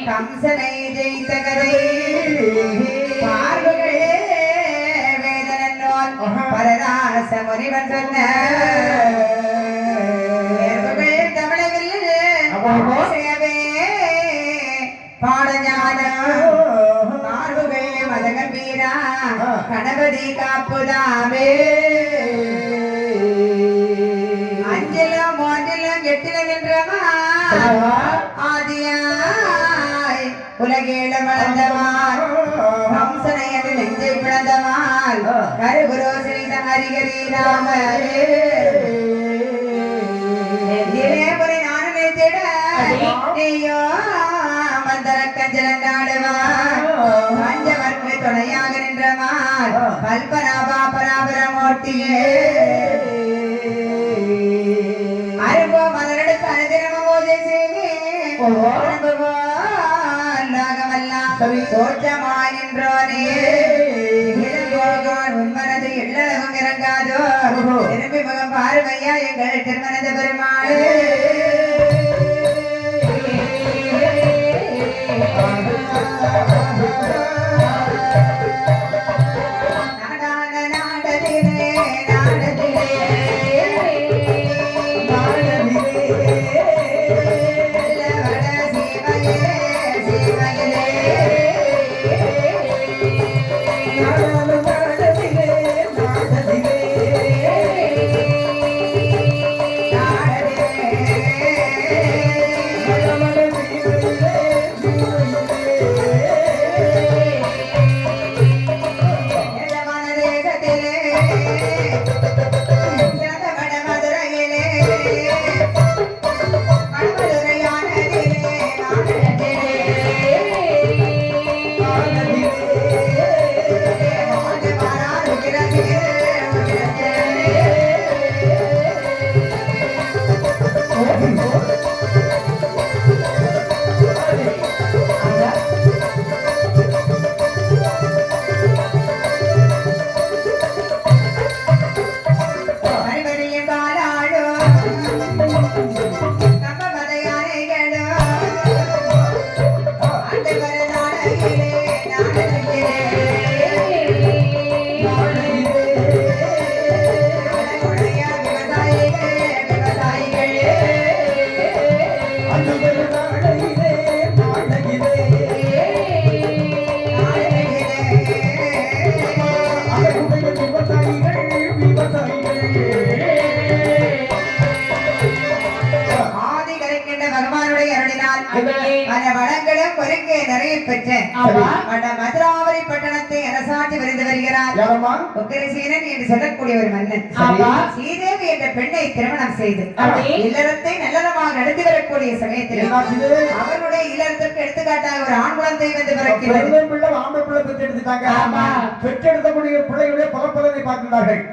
கம்சனை ஜெயித்த கதை பார்வைகளே வேதனோல் பரதாச முனிவன் சொன்ன தமிழவில் பாடஞான பார்வுகள் மதகம்பீரா கணபதி காப்புதாமே அஞ்சலம் மூன்றிலும் எட்டிலும் என்றமா ஆதியாய் உலகேளம் வளர்ந்தவாள் கம்சனை என்று நெஞ்சை பிளந்தவாள் கருகுரோ செய்த ஹரிகரி ராமரே முறை நானும் நினைத்திட நீயோ மந்தர கஞ்சலங்காடுவாள் பஞ்சவர்க்கு துணையாக நின்றவாள் கல்பனாபா பராபரமூர்த்தியே அரும்போ மலரெடுத்து அனுதினமும் பூஜை தோற்றமாய் நின்றோனே உன்மனது எள்ளளவும் இறங்காதோ திரும்பி முகம் பார்வையா எங்கள் திருமணத பெருமாளே வளங்களும் ஒருங்கே நிறைய பெற்ற மதுராவரி பட்டணத்தை அரசாட்சி விருந்து வருகிறார் உக்கிரசீனன் என்று சொல்லக்கூடிய ஒரு மன்னன் ஸ்ரீதேவி என்ற பெண்ணை திருமணம் செய்து இல்லறத்தை நல்லறமாக நடத்தி வரக்கூடிய சமயத்தில் அவருடைய இல்லறத்திற்கு எடுத்துக்காட்டாக ஒரு ஆண் குழந்தை வந்து பிறக்கிறது. ஆம்பளை பிள்ளை பெற்று எடுத்துட்டாங்க. பெற்றெடுக்கக்கூடிய பிள்ளைகளுடைய பலப்பலனை பார்க்கிறார்கள்.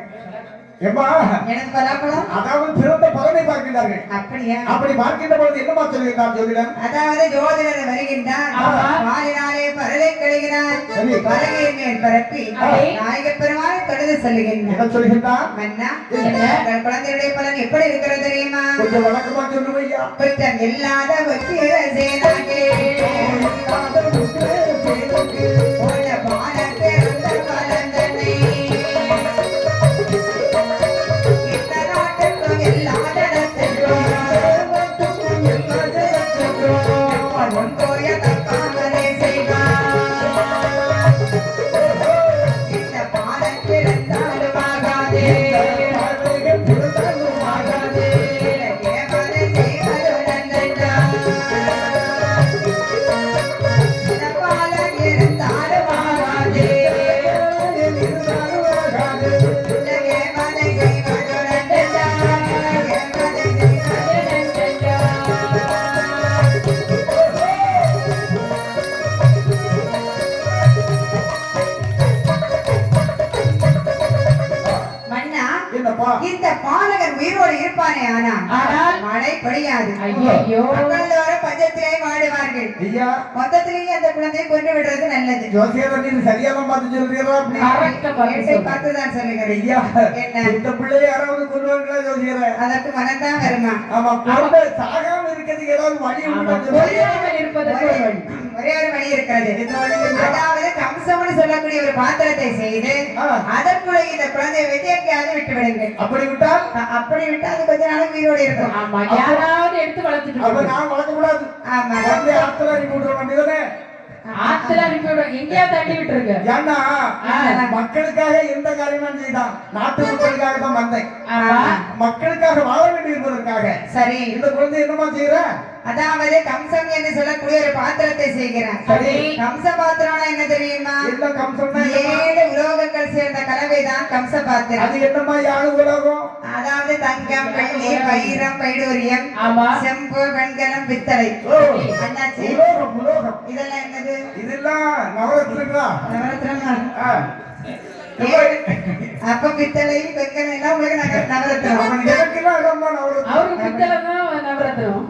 அதாவது பிறந்த பலனை பார்க்கிறார்கள். அப்படியா? அப்படி பார்க்கின்ற பொழுது என்னமா சொல்லுகிறார் ஜோதிடம்? அதாவது ஜோதிடர் வருகின்றார், வாழினாலே பரலை கழுகினார், பலகையின் மேல் பரப்பி நாயகப் பெருமாளை தொழுது சொல்லுகின்றார். என்ன சொல்லுகின்றார்? மன்னா, குழந்தையுடைய பலன் எப்படி இருக்கிறது தெரியுமா? கொஞ்சம் வழக்கமா சொல்லுவையா. குற்றம் இல்லாத வெற்றிட சேனாகே இந்த பாலகர் உயிரோடு இருப்பானே ஆனால் மழை பொழியாது. பஞ்சத்திலே வாடுவார்கள். சொல்வார்கள் ஐயா மொத்தத்திலேயே அந்த குழந்தையை கொண்டு விடுறது நல்லது ஜோசியர் நீ சரியாதான் பார்த்து சொல்றீங்களா அப்படி கரெக்டா பார்த்து கேட்டை சொல்லு. பார்த்துதான் சொல்லுகிறேன் ஐயா என்ன இந்த பிள்ளைய யாராவது கொள்வாங்களா ஜோசியரை அதற்கு மனம்தான் வருமா ஆமா குழந்தை சாகாம இருக்கிறதுக்கு ஏதாவது வழி உண்டா ஜோசியரே? கொல்லாமல் இருப்பதற்கு ஒரு வழி. ஒரே ஒரு வழி இருக்கிறது என்ன வழி இருக்கு? அதாவது கம்சம்னு சொல்லக்கூடிய ஒரு பாத்திரத்தை செய்து ஆ. அதற்குள்ள இந்த குழந்தையை வெட்டி எங்கேயாவது விட்டு விடுங்கள் அப்படி விட்டால் அப்படி விட்டு அது கொஞ்ச நாள் உயிரோடு இருக்கும் ஆமா யாராவது எடுத்து வளர்த்துட்டு அப்ப போகுது. நான் வளர்க்க கூடாது ஆமா குழந்தைய ஆத்துல அனுப்பி விட்டுற வேண்டியதானே ஆத்துல அனுப்பி விடும் எங்கேயா தள்ளி விட்டுருங்க. ஏன்னா மக்களுக்காக எந்த காரியமும் செய்தான் நாட்டு மக்களுக்காக தான் வந்தேன் ஆமா. மக்களுக்காக வாழ வேண்டி இருப்பதற்காக சரி இந்த குழந்தை என்னமா செய்யற அதாவது கம்சம் என்று சொல்லக்கூடிய ஒரு பாத்திரத்தை செய்கிறான் சரி. கம்ச பாத்திரம்னா என்ன தெரியுமா என்ன கம்சம்னா என்னம்மா? 7 உலோகங்கள் சேர்ந்த கலவைதான் கம்ச பாத்திரம் அது என்னமா யாரு உலகம் அதாவது தங்கம் வெள்ளி வைரம் வைடூரியம் ஆமா. செம்பு வெண்கலம் பித்தளை ஓ, அண்ணாச்சி உலோகம் உலோகம் இதெல்லாம் என்னது இதெல்லாம் நவரத்னங்களா நவரத்னமா ஆ. அப்ப பித்தளை வெண்கலம் எல்லாம் உங்களுக்கு நவரத்னம் அவன் எனக்கெல்லாம் இடமா நவரத்னம் அவருக்கு பித்தளை தான் நவரத்னம்.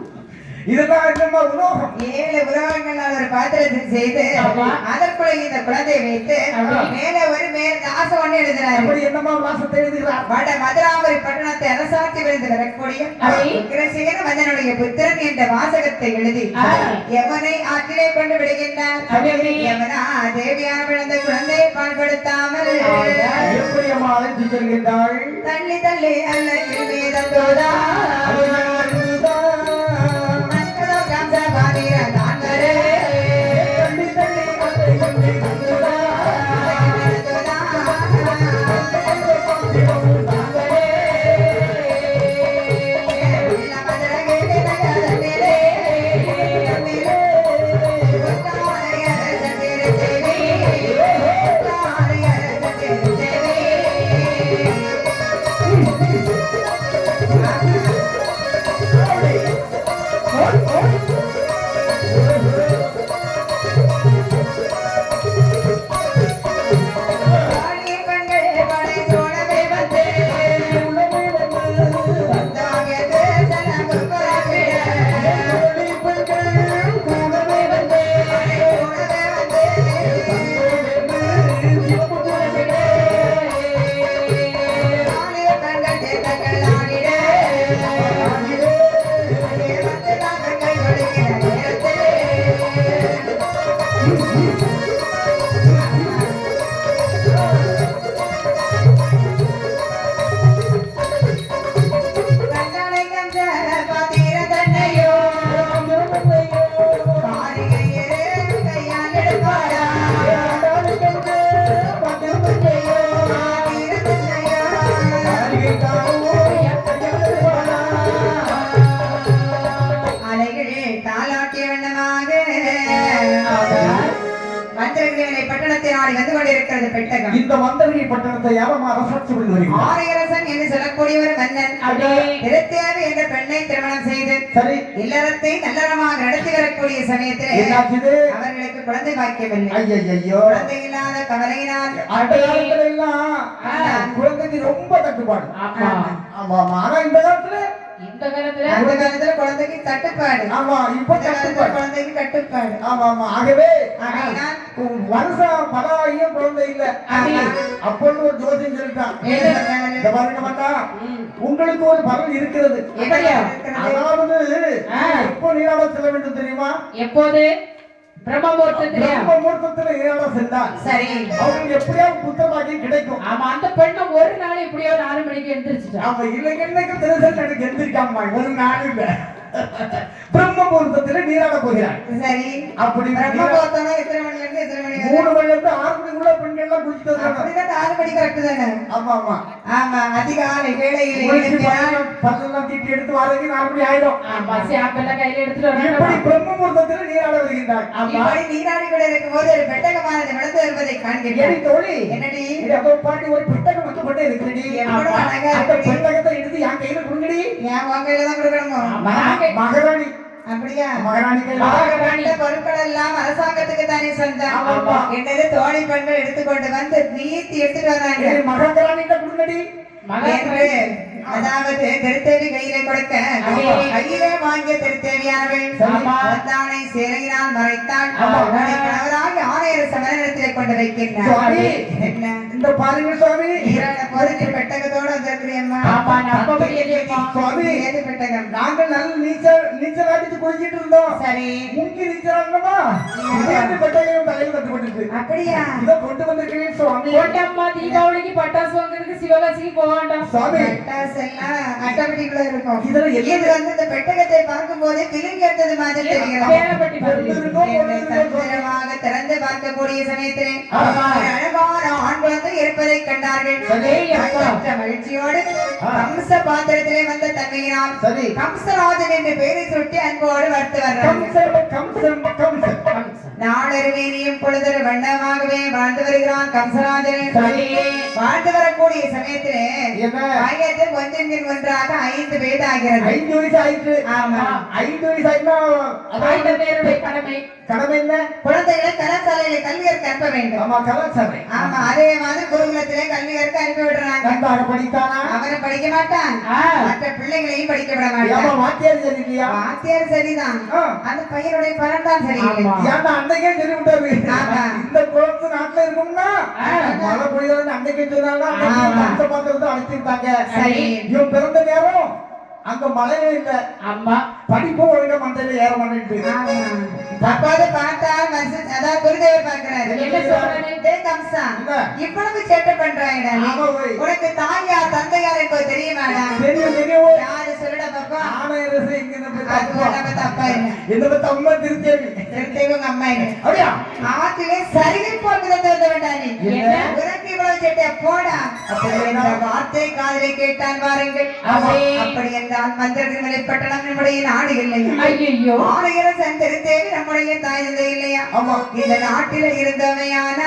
இதெல்லாம் என்னமா உலோகம் 7 உலோகங்களால் ஒரு பாத்திரத்தில் செய்து ஆமா. அதற்குள்ள இந்த குழந்தையை வைத்து ஆமா. மேல ஒரு தாசம் ஒண்ணு எழுதுறாரு அப்படி என்னமா வாசத்தை எழுதுகிறார் வட மதுராபுரி பட்டணத்தை அரசாட்சி விழுந்து வரக்கூடிய சரி. உக்கிரசேன மன்னனுடைய புத்திரன் என்ற வாசகத்தை எழுதி ஆ. யமனை ஆற்றிலே கொண்டு விடுகின்றார் சரி. யமனா தேவியான விழுந்த குழந்தையை பால்படுத்தாமல் எப்படி அம்மா அழைத்து செல்கின்றாள் தள்ளி தள்ளி அல்ல மீதந்தோதா மன்மதோ கம்ச பாதிர தாங்கரே தள்ளி தள்ளி அதை கொண்டு வந்ததா. பட்டணத்தை நாடி வந்து கொண்டிருக்கிறது பெட்டகம் இந்த மந்தகிரி பட்டணத்தை யாரும் அரசாட்சி புரிந்து வருகிறார் ஆரியரசன் என்று சொல்லக்கூடிய ஒரு மன்னன் அப்படியே. திருத்தேவி என்ற பெண்ணை திருமணம் செய்து சரி இல்லறத்தை நல்லறமாக நடத்தி வரக்கூடிய சமயத்தில் என்னாச்சுது அவர்களுக்கு குழந்தை பாக்கியமில்லை ஐயோ குழந்தை இல்லாத கவலையினால் அந்த காலத்துல எல்லாம் குழந்தைக்கு ரொம்ப தட்டுப்பாடு ஆமா. ஆமா ஆமா ஆனா இந்த காலத்துல இந்த காலத்துல அந்த காலத்துல குழந்தைக்கு தட்டுப்பாடு ஆமா இப்ப இந்த காலத்துல தட்டுப்பாடு குழந்தைக்கு கட்டுப்பாடு ஆமா ஆமா ஆகவே ஆகையினால் வருஷம் பல ஐயம் குழந்தை இல்ல ஆமா. அப்பொழுது ஒரு ஜோசியம் சொல்லிட்டான் என்ன சொன்னாரு? இந்த பாருங்க மாட்டா உங்களுக்கு ஒரு பலன் இருக்கிறது எப்படியா? அதாவது எப்போ நீராட செல்ல வேண்டும் தெரியுமா எப்போது பிரம்ம முகூர்த்தத்திலயா? பிரம்ம முகூர்த்தத்துல நீராட சென்றால் சரி அவங்களுக்கு எப்படியாவது புத்த பாக்கியம் கிடைக்கும் ஆமா அந்த பெண்ணு ஒரு நாள் எப்படியோ 4 மணிக்கு எந்திரிச்சிட்டா. ஆமா இல்லைங்க இன்னைக்கு திருசல் எனக்கு எந்திரிக்காம ஒரு நாள் இல்ல பிரம்ம முகூர்த்தத்துல நீராட போகிறார் சரி அப்படி பிரம்மபோத்தனா எத்தனை மணில இருந்து எத்தனை மணி வரை? 3 மணில இருந்து 6 மணிக்குள்ள பெண்கள் எல்லாம் குளிச்சுட்டு வந்தாங்க அப்படிதான் 4 மணி கரெக்ட் தானே ஆமா ஆமா ஆமா அதிகாலை வேளையில் குளிச்சு எழுந்தினால் பல்லெல்லாம் தீட்டி எடுத்து வரதுக்கு 4 மணி ஆயிடும் ஆமா சாப்பெல்லாம் கையில எடுத்துட்டு இப்படி வராங்க. பிரம்ம முகூர்த்தத்துல நீராட வருகின்றார் ஆமா. இப்படி நீராடி கொண்டு இருக்கும்போது ஒரு பெட்டகமானது விழுந்து வருவதை ஏடி காண்கிறேன் தோழி என்னடி இது அதோ பாட்டி ஒரு பெட்டகம் வந்து கொண்டே இருக்குடி எவ்வளவு அழகா அந்த இருக்குடி. பெட்டகத்தை எடுத்து என் கையில கொடுங்கடி ஏன் உன் கையில தான் கொடுக்கணுமோ மகாராணி அப்படியா மகாராணி கையில கண்ட பொருட்கள் எல்லாம் அரசாங்கத்துக்கு தானே சொந்தம் ஆமா. என்னது தோழி பெண்கள் எடுத்துக்கொண்டு வந்து நீத்தி எடுத்துட்டு வராங்க மகாராணி கொடுங்கடி என்று அதாவது திருத்தேவி கையிலே கொடுக்க கையிலே வாங்கிய திருத்தேவியானவள் தானை சேலையினால் மறைத்தாள் அவளை கணவராகி ஆணையர் சமநிலத்திலே கொண்டு வைக்கின்றார். என்ன இந்த பாருங்க சுவாமி, பொருள் பெட்டகத்தோட வந்திருக்கிறேம்மா. சுவாமி ஏது பெட்டகம்? நாங்கள் நல்ல நீச்சல் அடிச்சு குளிச்சிட்டு இருந்தோம். சரி, முங்கி நீச்சலாங்கம்மா பெட்டகம் தலையில் கட்டுப்பட்டு அப்படியா? இதை கொண்டு வந்திருக்கிறேன் சுவாமி. போட்டம்மா, தீபாவளிக்கு பட்டாசு வாங்குறதுக்கு சிவகாசிக்கு போக வேண்டாம் சுவாமி. பட்டாசு எல்லாம் அட்டப்பட்டிக்குள்ள இருக்கும். இதுல இது வந்து இந்த பெட்டகத்தை பார்க்கும் போது பிலிம் எடுத்தது மாதிரி தெரிகிறது. வேலைப்பட்டி தந்திரமாக திறந்து பார்க்கக்கூடிய சமயத்திலே ஒரு அழகான ஆண் குழந்தை இருப்பதை கண்டார்கள். மற்ற மகிழ்ச்சியோடு கம்ச பாத்திரத்திலே வந்த தன்மையினால் கம்சராஜன் என்று பெயரை சுட்டி அன்போடு வளர்த்து வர்றாங்க. நாளொரு மேனியும் பொழுதொரு வண்ணமாகவே வாழ்ந்து வருகிறான் கம்சராஜன். வாழ்ந்து வரக்கூடிய சமயத்திலே வயது ஒன்றின் பின் ஒன்றாக 5 வயது ஆகிறது. 5 வயசு ஆயிட்டு. ஆமா, 5 வயசு ஆயிட்டுனா கடமை கடமை என்ன? குழந்தைகளை கலாசாலையில கல்வி கற்க அனுப்ப வேண்டும். ஆமா, கலாச்சாரம். ஆமா, அதே மாதிரி குருகுலத்திலே கல்வி கற்க அனுப்பி விடுறாங்க. நன்றாக படித்தானா? அவனை படிக்க மாட்டான், மற்ற பிள்ளைகளையும் படிக்க விட ஆமா, மாட்டான். வாத்தியார் சரி இல்லையா? வாத்தியார் சரிதான், அந்த பையனுடைய பலன் தான் சரியில்லை. ஏன்னா அன்னைக்கே சொல்லி விட்டாரு, ஆமா. இந்த குளத்து நாட்டுல இருக்கும்னா மழை பொழியாது அன்னைக்கே சொன்னாங்க. அந்த பாத்திரத்தை அழைச்சிருந்தாங்க. சரி, இவன் பிறந்த நேரம் அங்க மழையே இல்ல. அம்மா படிப்பு ஒழுங்கா மண்டையில ஏற மாட்டேங்குது. அப்போது பார்த்தா அதான் குருதேவர் பார்க்கிறாரு. என்ன சொல்றாரு? டேய் கம்சா, இவ்வளவு சேட்டை பண்றாங்கடா நீ. உனக்கு தாயா தந்தையார் என்பது தெரியுமாடா? தெரியும் தெரியும். யாரு சொல்லுடா பாப்பா? ஆணையரசு இங்க நம்ம அது தப்பா இல்லை. இந்த அம்மா திருத்தேவி. திருத்தேவி உங்க அம்மா இல்லை. அப்படியா? ஆத்திலே சருகி போட்டு வந்து வேண்டா நீ. என்ன? உனக்கு இவ்வளவு சேட்டை போடா. அப்படி என்ற வார்த்தை காதலை கேட்டான் பாருங்கள். அப்படி என்றால் மந்திரமலை பட்டணம் நம்முடைய நாடு இல்லையா? ஐயோ, ஆணையரசன் திருத்தேவி நம்முடைய தாய் தந்தை இல்லையா? இந்த நாட்டில இருந்தவையான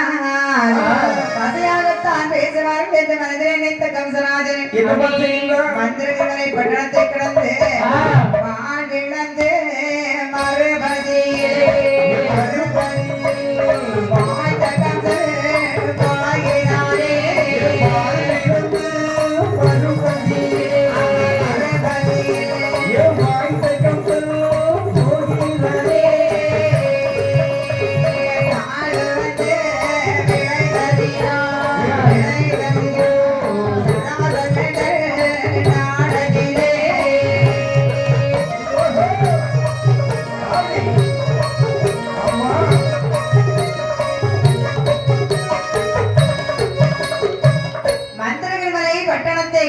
பதையாகத்தான் பேசுவார்கள் என்று மனதில் நினைத்த கம்சராஜன் மந்திரமலை பட்டணத்தை கடந்து வாழ்விழந்து மறுபதியே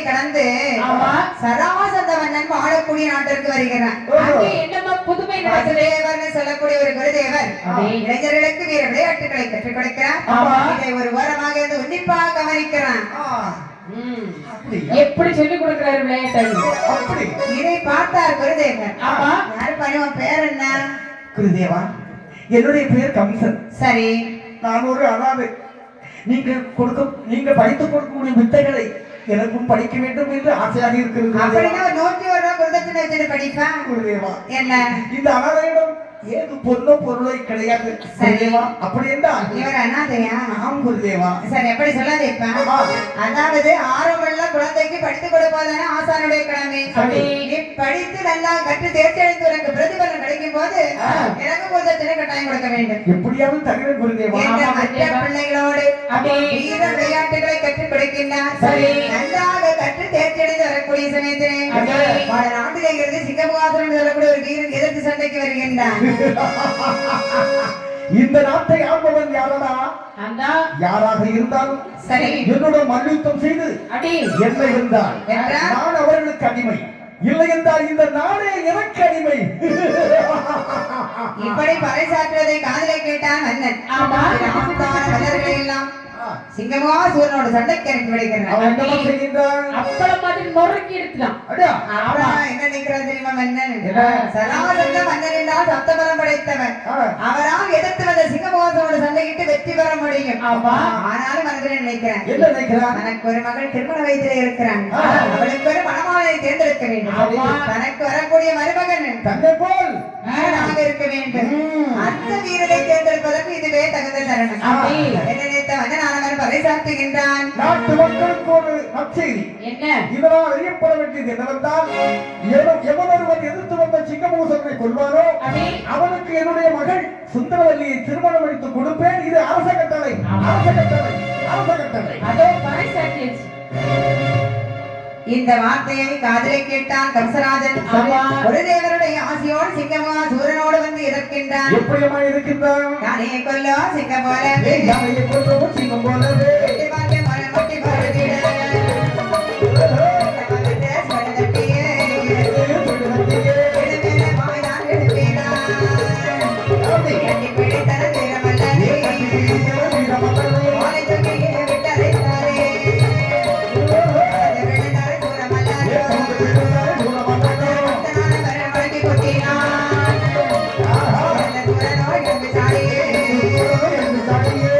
கடந்து சராசந்தவண்ணன் வாழக்கூடிய நாட்டிற்கு வருகிறான். என்னமா புதுமை நடக்குது? சொல்லக்கூடிய ஒரு குருதேவர் இளைஞர்களுக்கு வீர விளையாட்டுகளை கற்றுக் கொடுக்கிறார். இதை ஒரு ஓரமாக இருந்து உன்னிப்பாக கவனிக்கிறான். எப்படி சொல்லி கொடுக்கிறாரு விளையாட்டு? இதை பார்த்தார் குருதேவர். யாரு பையன் பேர் என்ன? குருதேவா, என்னுடைய பேர் கம்சன். சரி, நான் ஒரு அனாதை. நீங்க படித்துக் கொடுக்கக்கூடிய வித்தைகளை எனக்கும் படிக்க வேண்டும் என்று ஆசையாக இருக்கிறது. அப்படின்னா 101 ரூபாய் குருதட்சணை வச்சுட்டு படிப்பா? குருதேவா, என்ன இந்த அனாதையிடம் ஏது பொருளோ பொருளை கிடையாது. குருதேவா, அப்படி என்றால் இவர் அனாதையா? ஆம் குருதேவா. சரி, எப்படி சொல்லாதேப்பா. அதாவது ஆர்வமுள்ள குழந்தைக்கு படித்துக் கொடுப்பதான ஆசானுடைய கடமை. நீ படித்து நல்லா கற்று தேர்ச்சி அடைந்து உனக்கு பிரதிபலன் கிடைக்கும் போது எனக்கு குருதட்சணை கட்டாயம் கொடுக்க வேண்டும். எப்படியாவது தருகிறேன் குருதேவா. மற்ற பிள்ளைகளோடு வீர விளையாட்டுகளை கற்றுக் கொடுக்கின்றார். நன்றாக கற்று தேர்ச்சி அடைந்து வரக்கூடிய சமயத்திலே பல நாட்டிலே இருந்து சிங்கமுகாசுரன் சொல்லக்கூடிய ஒரு வீரன் எதிர்த்து சண்டைக்கு வருகின்றான். இந்த நாட்டை ஆள்பவன் யாரடா? யாராக இருந்தாலும் சரி, என்னோட மல்யுத்தம் செய்து என்ன இருந்தால் நான் அவர்களுக்கு அடிமை, இல்லை என்றால் இந்த நாடே எனக்கு அடிமை. இப்படி பறைசாற்றுவதை காதலை கேட்டான் மன்னன். மன்னர்களை எல்லாம் சிங்கமா சூரனோட சண்டைக்கு இறக்கி விடுகிறான். அப்பளம் மாதிரி நொறுக்கி எடுத்துட்டான். என்ன நினைக்கிறான் தெரியுமா மன்னன்? சராசந்த மன்னன் என்றால் சப்தபலம் படைத்த படைத்தவர் அவரால் எதிர்த்து வந்த சிங்கமோகனோடு சண்டையிட்டு வெற்றி பெற முடியும். ஆனாலும் மனதில் நினைக்கிறேன், என்ன நினைக்கிறான்? தனக்கு ஒரு மகள் திருமண வயதிலே இருக்கிறான், அவளுக்கு ஒரு மணமாலை தேர்ந்தெடுக்க வேண்டும். தனக்கு வரக்கூடிய மருமகன் தன்னை போல் வீரனாக இருக்க வேண்டும். அந்த வீரரை தேர்ந்தெடுப்பதற்கு இதுவே தகுந்த தருணம். என்ன நினைத்த வந்தனானவர் பறைசாற்றுகின்றான். நாட்டு மக்களுக்கு ஒரு நற்செய்தி. என்ன? இதனால் அறியப்பட வேண்டியது என்னவென்றால், எவனொருவன் எதிர்த்து வந்த சிங்கமூசனை கொள்வானோ அவனுக்கு என்னுடைய மகள் சுந்தரவல்லியை திருமணம் அளித்து கொடுப்பேன். இது அரச கட்டளை, அரச கட்டளை, அரச கட்டளை. அதோ பறைசாற்றியாச்சு. இந்த வார்த்தையை காதலை கேட்டான் கம்சராஜன். ஒரு தேவருடைய ஆசையோடு சிங்கமா சூரனோடு வந்து எதிர்க்கின்றான். எப்படியமா இருக்கின்றான்? யானையை கொல்லோ சிங்கம் போலவே, யானையை கொல்லோ சிங்கம் போலவே, வெட்டி பார்க்க மரமட்டி பருதிட, மகத்தே சுவடுதட்டியே, இடுமேல மாய்தான் இடுப்பீனான். கட்டி பிடித்தன வீரமல்லனே, மாலை தூக்கியே விட்டரைத்தாரே, அது விழுந்தாரு தூரமல்லனோ, அத்தனான வரம் வழங்கி கொட்டினான். அந்த தூரனோ எழும்பி சாடியே,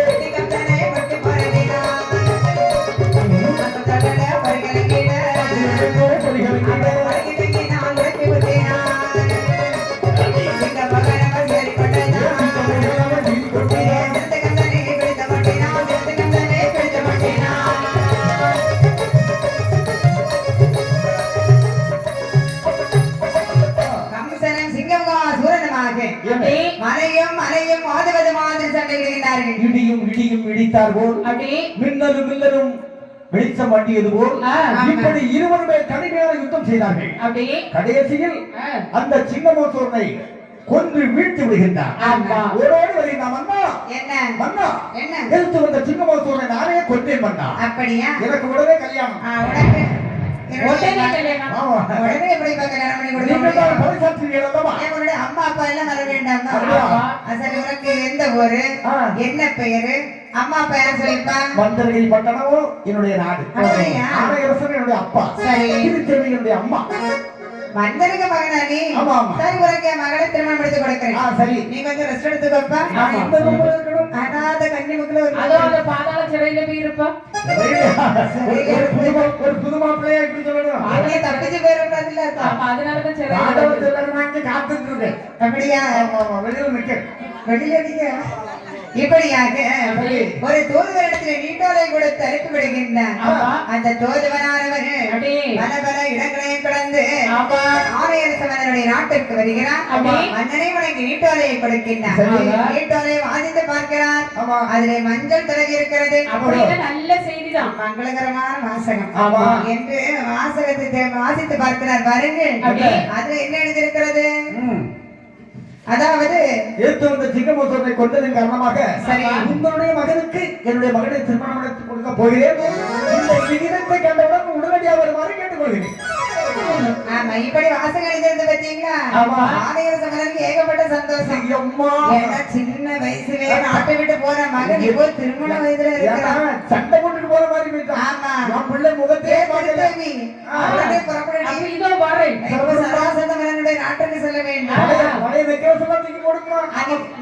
வெட்டி கம்சனை பட்டு பரவினான். அந்த தடட பரிகலங்கிட, அவன் வழங்கி தூக்கினான், உடைப்பி குத்தினான். சிங்க மகனவன் ஏறி கொண்டதான். சிறுத்தை கம்சனை பிடித்த மாட்டினான், சிறுத்தை கம்சனை பிடித்த மாட்டினான். கம்சனும் சிங்கமா சூரனுமாக மலையும் மலையும் மோதுவது மாதிரி சண்டையிடுகின்றார்கள். இடியும் இடியும் இடித்தார் போல், அப்படி மின்னலும் மின்னலும் வெளிச்சம் வண்டியது போல் இப்படி இருவருமே கடுமையான யுத்தம் செய்தார்கள். அப்படி கடைசியில் அந்த சிங்கமோசூரனை கொன்று வீழ்த்தி விடுகின்றார். ஆமா. ஓடோடி வருகின்றான். மன்னா, என்ன மன்னா, என்ன எதிர்த்து வந்த சிங்கமோசூரனை நானே கொன்றேன் மன்னா. அப்படியா? எனக்கு உடனே கல்யாணம். உடனே உடனே கல்யாணம். ஆமா. உடனே எப்படி இப்ப கல்யாணம் பண்ணி கொடுக்க நீங்கள் தான் முடியும்? பரிசாற்றுவீர்கள் அல்லவா? ஏன் உன்னுடைய அம்மா அப்பா எல்லாம் வர வேண்டாமா? அப்படியா? சரி, உனக்கு எந்த ஊரு, என்ன பெயரு, அம்மா அப்பா யாரும் சொல்லிருப்பா? மந்திரகிரி பட்டணமோ என்னுடைய நாடு. அப்படியா? ஆணையரசன் என்னுடைய அப்பா. சரி. திருச்செல்வி என்னுடைய அம்மா. மந்தனுக்கு மகனா நீ? ஆமா, ஆமா. சரி, உனக்கு என் மகளை திருமணம் எடுத்து கொடுக்கிறேன். சரி. நீ கொஞ்சம் ரெஸ்ட் எடுத்துக்கப்பா. நான் இந்த ரூம்ல இருக்கணும். அனாத கன்னி முக்குல ஒரு அதோ அந்த பாதாள சிறையில போய் இருப்பா. ஒரு புது மாப்பிள்ளையா இப்படி சொல்லணும். அப்படியே தப்பிச்சு போயிடக்கூடாதுல்ல. ஆமா, அதனாலதான் சிறையில ராதவன் எல்லாரும் வாங்கி காத்துட்டு இருக்கேன். அப்படியா? ஆமா, ஆமா, வெளியில நிக்க. வெளியே அடிக்க. இப்படியாக ஒரு தூதுவரிடத்திலே நீட்டோலை கொடுத்து அனுப்பி விடுகின்றான். ஆமா. அந்த தூதுவனானவர் அப்படி பல பல இடங்களையும் கடந்து ஆமா. ஆணையரச மன்னனுடைய நாட்டிற்கு வருகிறான். அப்படி மன்னனை வணங்கி நீட்டோலையை கொடுக்கின்றான். சரி. நீட்டோலையை வாசித்து பார்க்கிறான். ஆமா. அதிலே மஞ்சள் தடவி இருக்கிறது. அப்படின்னு நல்ல செய்திதான். மங்களகரமான வாசகம் ஆமா. என்று வாசகத்தை வாசித்து பார்க்கிறார். பாருங்கள், அப்படி. அது என்ன எழுதியிருக்கிறது? ம். அதாவது எடுத்து வந்த சிங்கமோசனை கொண்டதன் காரணமாக சரி. உங்களுடைய மகனுக்கு என்னுடைய மகனை திருமணம் நடத்தி கொடுக்க போகிறேன். இந்த விகிதத்தை கண்டவுடன் உடனடியாக வருமாறு கேட்டுக்கொள்கிறேன். ஆமா, இப்படி வாசகம் எழுதிருந்து பாத்தீங்களா? ஆமா. ஆணையரச மன்னனுக்கு ஏகப்பட்ட சந்தோஷம். அம்மா. ஏன்னா சின்ன வயசுலயே நாட்டை விட்டு போற மகன் இப்போ திருமண வயதுல இருக்கிறான். ஏன்னா, சண்டை போட்டுட்டு போற மாதிரி போயிட்டான். ஆமா. என் பிள்ளை முகத்தையே பார்க்கல. தேவி, அவருடைய புறப்பட அப்ப இதோ வரேன். இப்போ சராசந்த மன்னனுடைய நாட்டுக்கு செல்ல வேண்டும். பழைய நெக்லஸ் எல்லாம் தூக்கி போடுமா?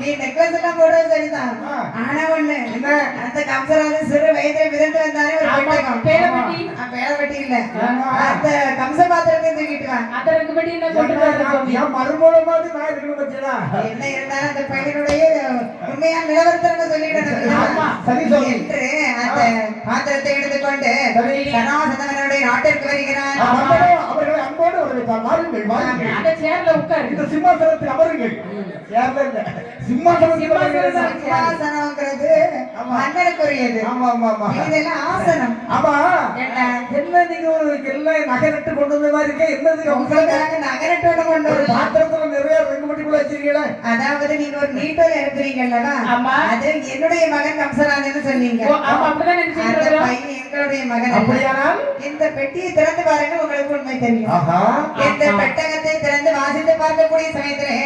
நீ நெக்லஸ் எல்லாம் போடுறது சரிதான். ஆனா ஒண்ணு, என்ன? அந்த கம்சராஜன் சிறு வயதில் மிதந்து வந்தானே ஒரு ஆமா, பெட்டகம். பேரப்பட்டி. பேரப்பட்டி இல்ல, ஆமா. அந்த கம்ச பாத்திரத்தை தூக்கிட்டு வா. அதற்கு படி என்ன கொண்டு வரணும்? என் மருமகளை மாதிரி நான் இருக்கணும் பத்தியா? என்ன இருந்தாலும் அந்த பையனுடைய உண்மையான நிலவரத்தை சொல்லிடணும். ஆமா. சரி சொல்லு. என்று அந்த பாத்திரத்தை எடுத்துக்கொண்டு சரி. சனாசந்தமனுடைய நாட்டிற்கு வருகிறான். அவர்களை அன்போடு வரவேற்றார். வாருங்கள், வாருங்கள். அந்த சேர்ல உட்காரு. இந்த சிம்மாசனத்தில் அமருங்கள். சேர்ல இல்ல, சிம்மாசனத்தில் அமருங்கள். சிம்மாசனம்ங்கிறது மன்னனுக்குரியது. ஆமா, ஆமா, ஆமா. இதெல்லாம் ஆசனம். ஆமா. என்ன? என்ன நீங்க ஒரு எல்லாம் நகை நட்டு கொண்டு வந்த மாதிரி இருக்கே, என்னது உங்களுக்காக நகரத்தோட கொண்டு ஒரு வரலாம். பாத்திரத்துல நிறைய ரெண்டு மணிக்குள்ள வச்சிருக்கீங்களா? அதாவது நீங்க ஒரு நீட்டோல இருக்கிறீங்கல்லவா? ஆமா. அது என்னுடைய மகன் கம்சராஜன்னு சொன்னீங்க. ஓ, ஆமா, அப்படிதான் அந்த நினைச்சிட்டு பையன் எங்களுடைய மகன் அல்ல. அப்படியானால் இந்த பெட்டியை திறந்து பாருங்க, உங்களுக்கு உண்மை தெரியும். ஆஹா. இந்த பெட்டகத்தை திறந்து வாசித்து பார்க்கக்கூடிய சமயத்திலே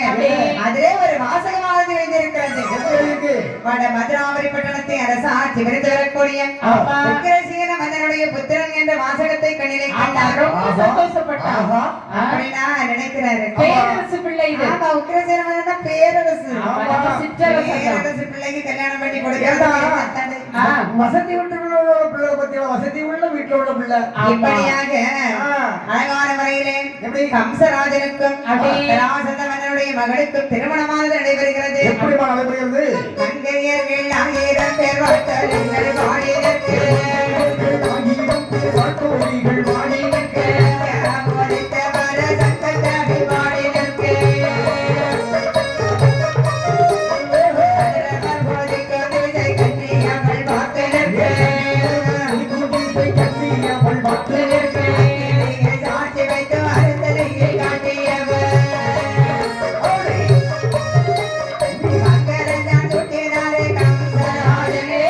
அதிலே ஒரு வாசகமானது எழுதியிருக்கிறது. என்ன இருக்கு? வட மதுராவரி பட்டணத்தை அரசாட்சி விருது வரக்கூடிய ஆமா. உக்கிரசேன மன்னனுடைய புத்திரன் என்ற வாசகத்தை கண்ணிலே ஆமா, கண்டார். ரொம்ப சந்தோஷப்பட்டான். ஆஹா. அப்படின்னா நினைக்கிறாரு. பேரரசு பிள்ளை இது. ஆமா, உக்கிரசேன மன்னன் தான் பேரரசு. ஆமா, நம்ம சிற்றரசன் தான். பேரரசு பிள்ளைக்கு கல்யாணம் பண்ணி ஏண்டா? கொடுக்கிறது. ஆ. வசதி உள்ள பிள்ளை பத்தியா? வசதி உள்ள வீட்டுல உள்ள பிள்ளை. இப்படியாக ஆ. அழகான முறையிலே எப்படி? கம்சராஜனுக்கும் அப்படி. ராசந்த மன்னனுடைய மகளுக்கும் திருமணமானது நடைபெறுகிறது. எப்படிமா நடைபெறுகிறது? மங்கையர்கள் 1000 பேர் வாட்டலிங்கள் வாழினருக்கு ஆயிரம் பேர் வாழ்த்தோடிகள் வாழினருக்கு. ஒலித்த வர சங்கத்தாடி வாழினருக்கு அதிரவர் போதிக்கும் விஜய் கன்னியம்மல் வாக்கினருக்கு குடிசை கன்னியவள் வாக்கினருக்கு. சாட்சி வைத்து அருந்தலையை காட்டியவர் மங்களந்தான் சுட்டினாரே கம்சராஜனே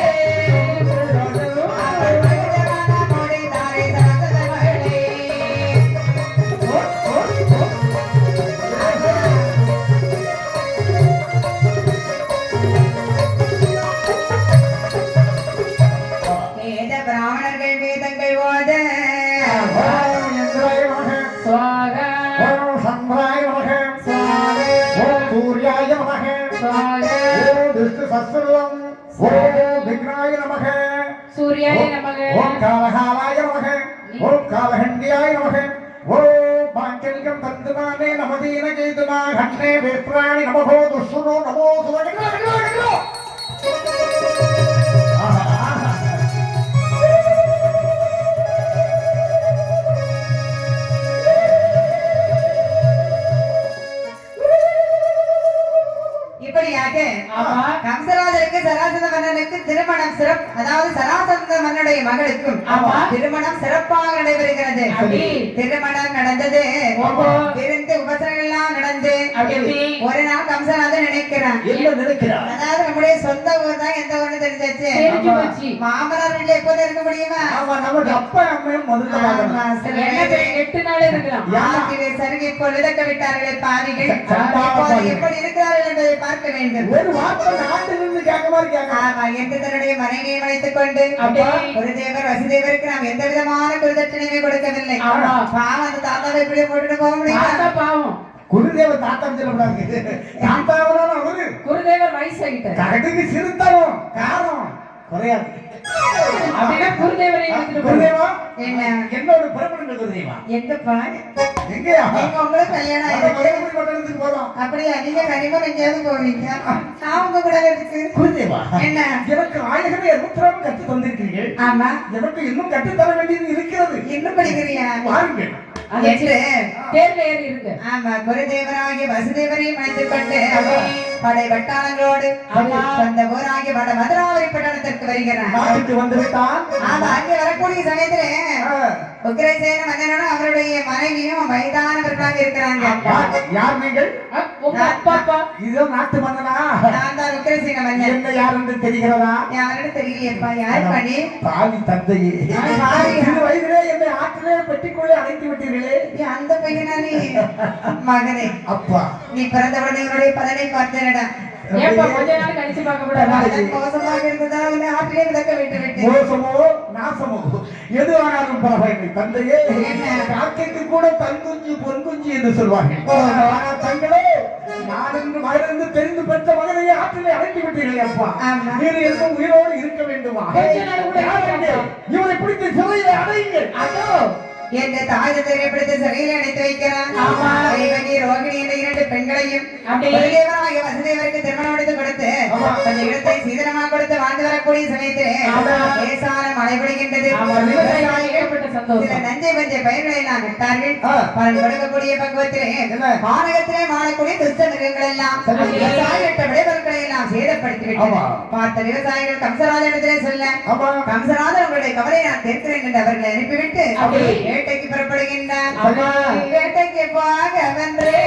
அவர் மகிழ்ந்தவன மொழிதாரே சரஸ்வத மகளே. வேத பிராமணர்கள் வேதங்கள் ஓத ஓம் இந்திராய நமக. சுவாகா, ஓம் சந்திராய நமக. சுவாகா, ஓம் சூர்யாய நமக. சுவாகா. ஓம் விஷ்ணு சஸ்வரம். ஓம் விக்னாய நமக. சூர்யாய நமக. ஓம் காலகாலாய நமக. ஓம் காலகண்டியாய நமக. ஓம் பாஞ்சல்யம் தந்துனானே நமதீன கேதுனா கண்ணே வேத்ராணி நமகோ துஷ்ணுனோ நமோ சுவகிலோ கிலோ கிலோ. இப்படியாக ஆமா. கம்சராஜருக்கு சராசந்த மன்னனுக்கு திருமணம் சிறப்பு, அதாவது சராசந்த மன்னனுடைய மகளுக்கும் ஆமா. திருமணம் சிறப்பாக நடைபெறுகிறது. அப்படி. திருமணம் நடந்தது. ஓஹோ. விருந்து உபசரங்கள் எல்லாம் நடந்து அப்படி எப்படி? ஒரு நாள் கம்சராஜன் நினைக்கிறான், என்ன நினைக்கிறார்? அதாவது நம்முடைய சொந்த ஊர் தான் எந்த ஊர்னு தெரிஞ்சாச்சு. தெரிஞ்சு போச்சு. மாமனார் வீட்டுல எப்போது இருக்க முடியுமா? ஆமா, நமக்கு அப்பா அம்மையும் முதல்ல ஆமா, பார்க்கணும். சரி. என்ன தெரியும், 8 நாள் இருக்கலாம். யாத்திரை சருகி பொழுதக்க விட்டார்களே பாவிகள், சண்டாள இப்போது பாவிகள். எப்படி இருக்கிறார்கள் என்பதை பார்க்க வேண்டும். ஒரு வார்த்தை நாட்டிலிருந்து கேட்க மாதிரி கேட்கலாம். ஆமா, என்று தன்னுடைய மனைவியை வைத்துக் கொண்டு அப்படி. குருதேவர் வசுதேவருக்கு நாம் எந்த விதமான குருதட்சணையுமே கொடுக்கவில்லை. ஆமா. பாவம் அந்த தாத்தாவை இப்படி போட்டுட்டு போக முடியுமா? தாத்தா பாவம். குருதேவ தாத்தம் சொல்லக்கூடாது. தாத்தாவதான அவரு குருதேவர் வயசாகிட்டார். கடுகு சிறுத்தரும் காரம் குறையாது. அப்படின்னா குருதேவரை எடுத்துட்டு போய். குருதேவா என்ன? என்னோட புறப்படுங்க குருதேவா. எங்கப்பா? எங்கயா? எங்க உங்களுக்கு கல்யாணம் ஆயிருக்கு? மலையபுரி பட்டணத்துக்கு போறோம். அப்படியா? நீங்க கனிமம் எங்கேயாவது போவீங்க? நான் உங்க கூட இருக்கு. குருதேவா, என்ன? எனக்கு ஆயகமே ருத்ரம் கற்று தந்திருக்கிறீர்கள். ஆமா, எனக்கு இன்னும் கற்றுத்தர வேண்டியது இருக்கிறது. இன்னும் படிக்கிறியா? வாருங்கள். அது என்று தேர்ல ஏறி இருக்கு. ஆமா, குருதேவராகிய வசுதேவரையும் அழைத்துக் கொண்டு படை வட்டாளங்களோடு ஆமா. சொந்த ஊராகிய வட மதுராவரி பட்டணத்திற்கு வருகிறார். நாட்டுக்கு வந்து விட்டான். ஆமா, அங்கே வரக்கூடிய சமயத்திலே உக்கிரசேன மன்னனும் அவருடைய மனைவியும் வயதானவர்களாக இருக்கிறாங்க. யார் நீங்கள்? உங்க அப்பா அப்பா. இதோ நாட்டு மன்னனா? நான் தான் உக்கிரசேன மன்னன். என்ன யார் என்று தெரிகிறதா? யாருன்னு தெரியலையப்பா. யார் பண்ணி? பாவி தந்தையே. பாவி. சிறு வயதிலே என்னை ஆற்றிலே பெட்டிக்குள்ளே அடைத்து விட்டீர்களே. அந்த பையனா நீ? மகனே, அப்பா, நீ பிறந்தவுடனே உன்னுடைய பதனை பார்த்தேனடா. ஏப்பா கொஞ்ச நாள் கழிச்சு பார்க்க கூடாதா? பதன் மோசமாக இருந்ததா உன்னை ஆற்றிலே விளக்க விட்டு விட்டேன். மோசமோ நாசமோ எது ஆனாலும் பரவாயில்லை தந்தையே. காக்கைக்கு கூட தங்குஞ்சி பொன்குஞ்சி என்று சொல்வார்கள். ஆனால் தங்களே நான் என்று மகிழ்ந்து தெரிந்து பெற்ற மகனையே ஆற்றிலே அடைத்து விட்டீர்களே அப்பா. ஆமா. நீர் இன்னும் உயிரோடு இருக்க வேண்டுமா? கொஞ்ச நாள் கூட யார் அங்கே? இவரை பிடித்து சிறையிலே அடையுங்கள். அதோ என்ற தாய் தந்தையை பிடித்து சிறையில் அடைத்து வைக்கிறான். ஆமா. தேவகி, ரோகிணி என்ற 2 பெண்களையும் அப்படி. குருதேவராகிய வசுதேவருக்கு திருமணம் முடித்து கொடுத்து ஆமா. கொஞ்சம் இடத்தை சீதனமாக கொடுத்து வாழ்ந்து வரக்கூடிய சமயத்திலே ஆமா. லேசான மழை பொழிகின்றது. ஆமா, விவசாயிகள் ஏற்பட்ட சில சந்தோஷம். நஞ்சை பஞ்சை பயிர்களை எல்லாம் நட்டார்கள். ஆ. பலன் கொடுக்கக்கூடிய பக்குவத்திலே என்ன? மாநகரத்திலே மாறக்கூடிய துஷ்ட மிருகங்கள் எல்லாம் சரி. விவசாயிட்ட விளைபொருட்களை எல்லாம் சேதப்படுத்தி விட்டன. ஆமா. பார்த்த விவசாயிகள் கம்சராஜனிடத்திலே சொல்ல, ஆமா. கம்சராஜன் உங்களுடைய கவலையை நான் தீர்க்கிறேன் என்று அவர்களை அனுப்பிவிட்டு அப்படி. வேட்டைக்கு புறப்படுகின்றார். ஆமா. வேட்டைக்கு போக வென்றே,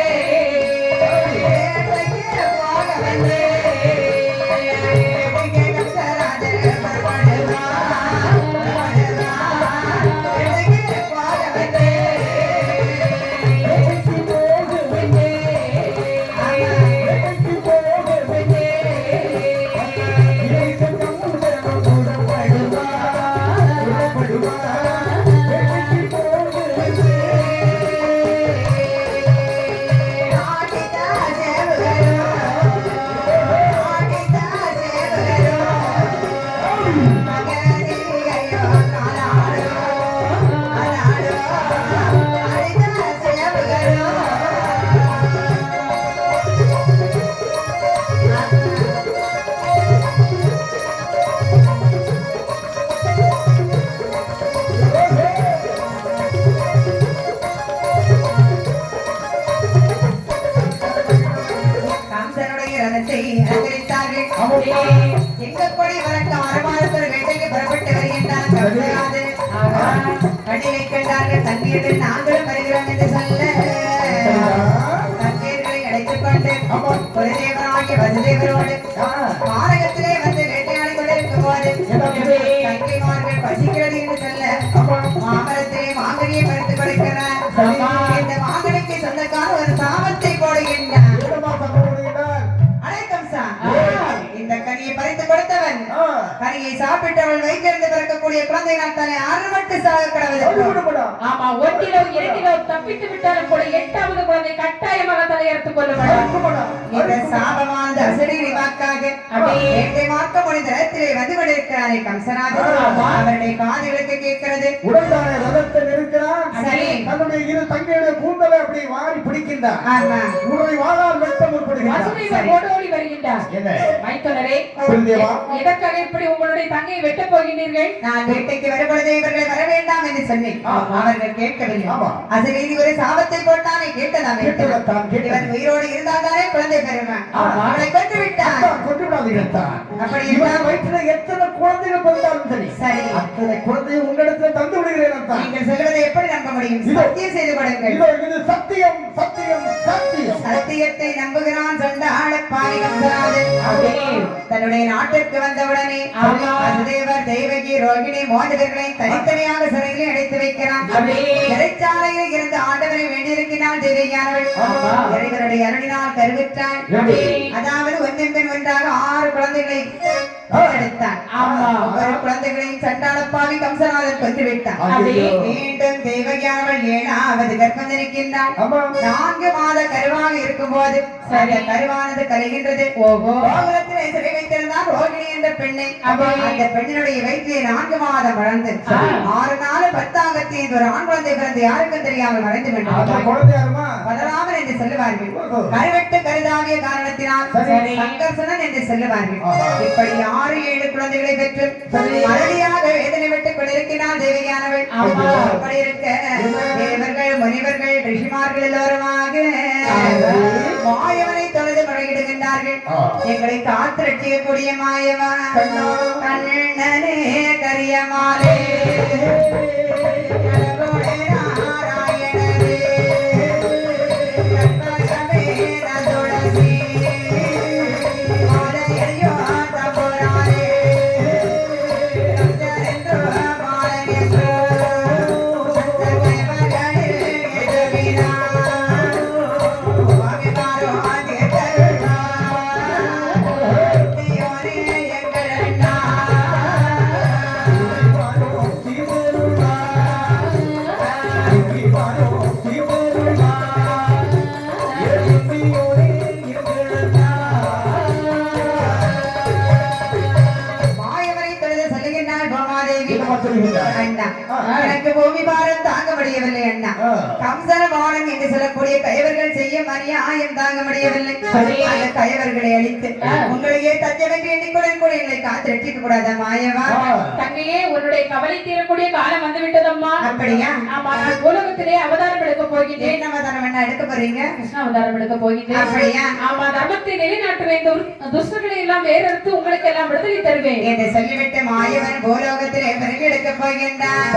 வேட்டைக்கு போக வென்றே, வேட்டைக்கு கம்சராஜன் புறப்படுவார், புறப்படுவார். வேட்டைக்கு போக வென்றே, வேட்டைக்கு போக வென்றே, வேட்டைக்கு போக வென்றே, இறைசன் கம்புதனம் புறப்படுவார், புறப்படுவார். கம்சனுடைய ரதத்தை அலங்கரித்தார்கள். சிங்கக்கொடி வழக்க மரமாறுபர் வேட்டைக்கு புறப்பட்டு வருகின்றார் கம்சராஜன். கண்ணிலை கண்டார்கள் தண்ணீரில் நாங்களும் வருகிறோம் என்று சொல்ல தண்ணீர்களை அடைத்துக் கொண்டு ஒரு தேவராகிய வசுதேவரோடு மாரகத்திலே வந்து வேட்டையாடி கொண்டிருக்கும் போது தங்கைமார்கள் பசிக்கிறது என்று சொல்ல மாமரத்திலே மாங்கனியை பறித்துக் கொடுக்கிறார். இந்த மாங்கனிக்கு சொந்தக்கார ஒரு சாபத்தை போடுகின்றார். இந்த கனியை பறித்து கொடுத்தவன் கனியை சாப்பிட்டவள் வைத்திருந்து பிறக்கக்கூடிய குழந்தைகள் தன்னை அறுபட்டு சாக கடவுள். ஆமா, ஒன்றிலோ இரண்டிலோ தப்பித்து விட்டாலும் கூட 8வது குழந்தை கட்டாயமாக தலையறுத்துக் கொள்ளப்படும். இந்த சாபமானது அசரீரி வாக்காக வேட்டை மார்க்க முடிந்த இடத்திலே வந்து கொண்டிருக்கிறாரே கம்சனாக அவருடைய காதுகளுக்கு கேட்கிறது. உடன்தானே ரதத்தை நிறுத்தினார். சரி. தன்னுடைய இரு தங்கையுடைய கூந்தலை அப்படியே வாரி பிடிக்கின்றார். ஆமா. உன்னை வாழால் வெட்ட முற்படுகிறார். வசுதேவர் ஓடோடி வருகின்றார். என்ன? மைத்துனரே, குருதேவா, எதற்காக இப்படி உங்களுடைய தங்கையை வெட்டப் போகின்றீர்கள்? நான் வேட்டைக்கு வரும்பொழுது இவர்களை வர வேண்டாம் என்று சொன்னேன். அவர்கள் கேட்கவில்லை. ஆமா. அசரீரி ஒரு சாபத்தை போட்டானே கேட்டதாம். இவன் உயிரோடு இருந்தால்தானே குழந்தை பெறுவான். அவளை கொன்று விட்டான். கொண்டு விடாதீர்கள் தான். அப்படி இவன் வயிற்றுல எத்தனை குழந்தைகள் பிறந்தாலும் சரி, சரி, அத்தனை குழந்தையை உங்களிடத்துல தந்து விடுகிறேன் தான். நீங்கள் சொல்வதை எப்படி நம்ப முடியும்? சத்தியம் செய்து கொடுங்கள். இது சத்தியம், சத்தியம், சத்தியம். சத்தியத்தை நம்புகிறான் சண்டாள பாவி கம்சராஜன். தன்னுடைய நாட்டிற்கு வந்தவுடனே வசுதேவர், தேவகி, ரோகிணி 3 பேர்களை தனித்தனியாக சிறையிலே அடைத்து வைக்கிறான். சிறைச்சாலையில் இருந்து ஆண்டவரை வேண்டியிருக்கிறாள் தேவகியானவள். இறைவனுடைய அருளினால் கருவிற்றாள். அதாவது ஒன்றின் ஒன்றாக 6 குழந்தைகளை எடுத்தான். ஒவ்வொரு குழந்தைகளையும் சண்டாளப்பாவி கம்சராஜன் கொன்று விட்டான். மீண்டும் தேவகியானவள் 7வது கர்ப்பம் தரிக்கின்றாள். 4 மாத கருவாக இருக்கும் போது அந்த கருவானது கலைகின்றது. கோகுலத்திலே சிறை வைத்திருந்தார் ரோகிணி என்ற பெண்ணை. அந்த பெண்ணினுடைய வயிற்றிலே 4 மாதம் வளர்ந்து 6 நாள் 10 ஒரு ஆண் குழந்தை பிறந்து யாருக்கும் தெரியாமல் மறைந்து விட்டார். பதராமன் என்று சொல்லுவார்கள். கருவெட்டு கருதாவிய காரணத்தினால் சங்கர்சனன் என்று சொல்லுவார்கள். இப்படி 6-7 குழந்தைகளை பெற்று மறுபடியாக வேதனை விட்டுக் கொண்டிருக்கிறார் தேவகியானவள். அப்படி இருக்க தேவர்கள், முனிவர்கள், ரிஷிமார்கள் எல்லோருமாக மாயவனை தொழுது முறையிடுகின்றார்கள். எங்களை காத்து ரட்சிக்கக்கூடிய மாயவா, கண்ணனே கரியமாலே எனக்கு பூமி பாரம் தாங்க முடியவில்லை அண்ணா. கம்சனவாணன் என்று சொல்லக்கூடிய கயவர்கள் செய்ய மரியாயம் தாங்க முடியவில்லை. அந்த கயவர்களை அழித்து உங்களையே தஞ்சமென்று எண்ணிக்கொள்ள கூட எங்களை காத்து ரட்சிக்க கூடாதா மாயவா? தங்கையே, உன்னுடைய கவலை தீரக்கூடிய காலம் வந்து விட்டதம்மா. அப்படியா? ஆமா, நான் உலகத்திலே அவதாரம் எடுக்க போகின்றேன். என்ன அவதாரம் என்ன எடுக்க போறீங்க? கிருஷ்ண அவதாரம் எடுக்க போகின்றேன். அப்படியா? ஆமா, தர்மத்தை நிலைநாட்ட வேண்டும், துஷ்டர்களை எல்லாம் வேறெடுத்து உங்களுக்கு எல்லாம் விடுதலை தருவேன் என்று சொல்லிவிட்டு மாயவன் பூலோகத்திலே பிறகு எடுக்க போகின்றான்.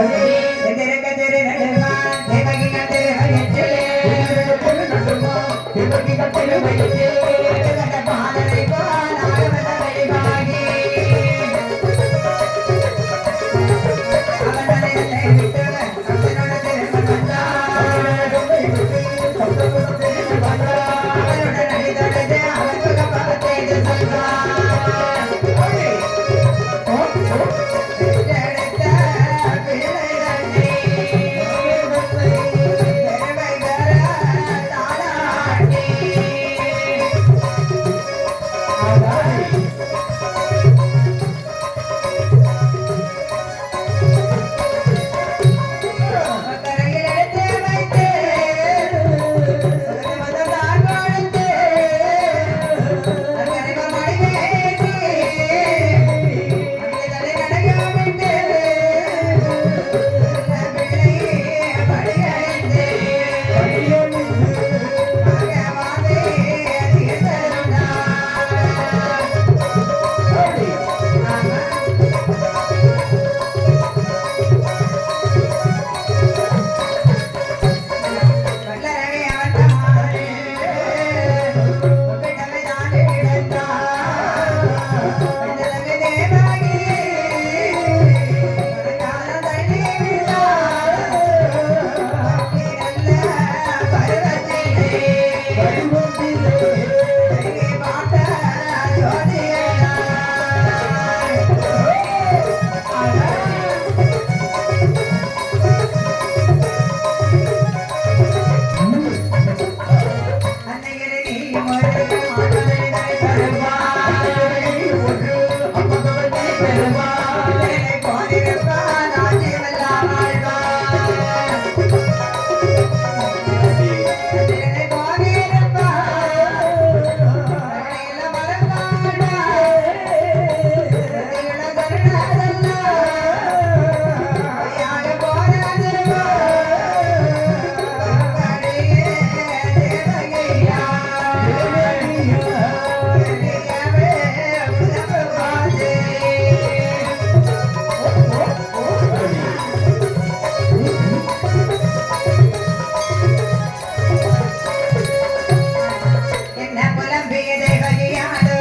புலம்பிய தேவகியாடு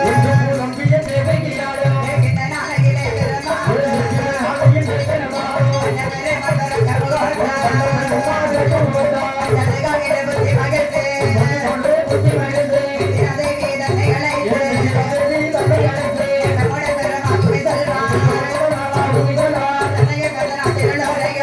இந்த நாளையிலே பெருமாள் மன்னவரே மன்னர கருவாடு புத்தி மகிழ்ந்து தேவி தன்னை அழைத்து நம்முடைய பெருமாள் செல்வான் தன்னைய கதனாட்டில் நம்முடைய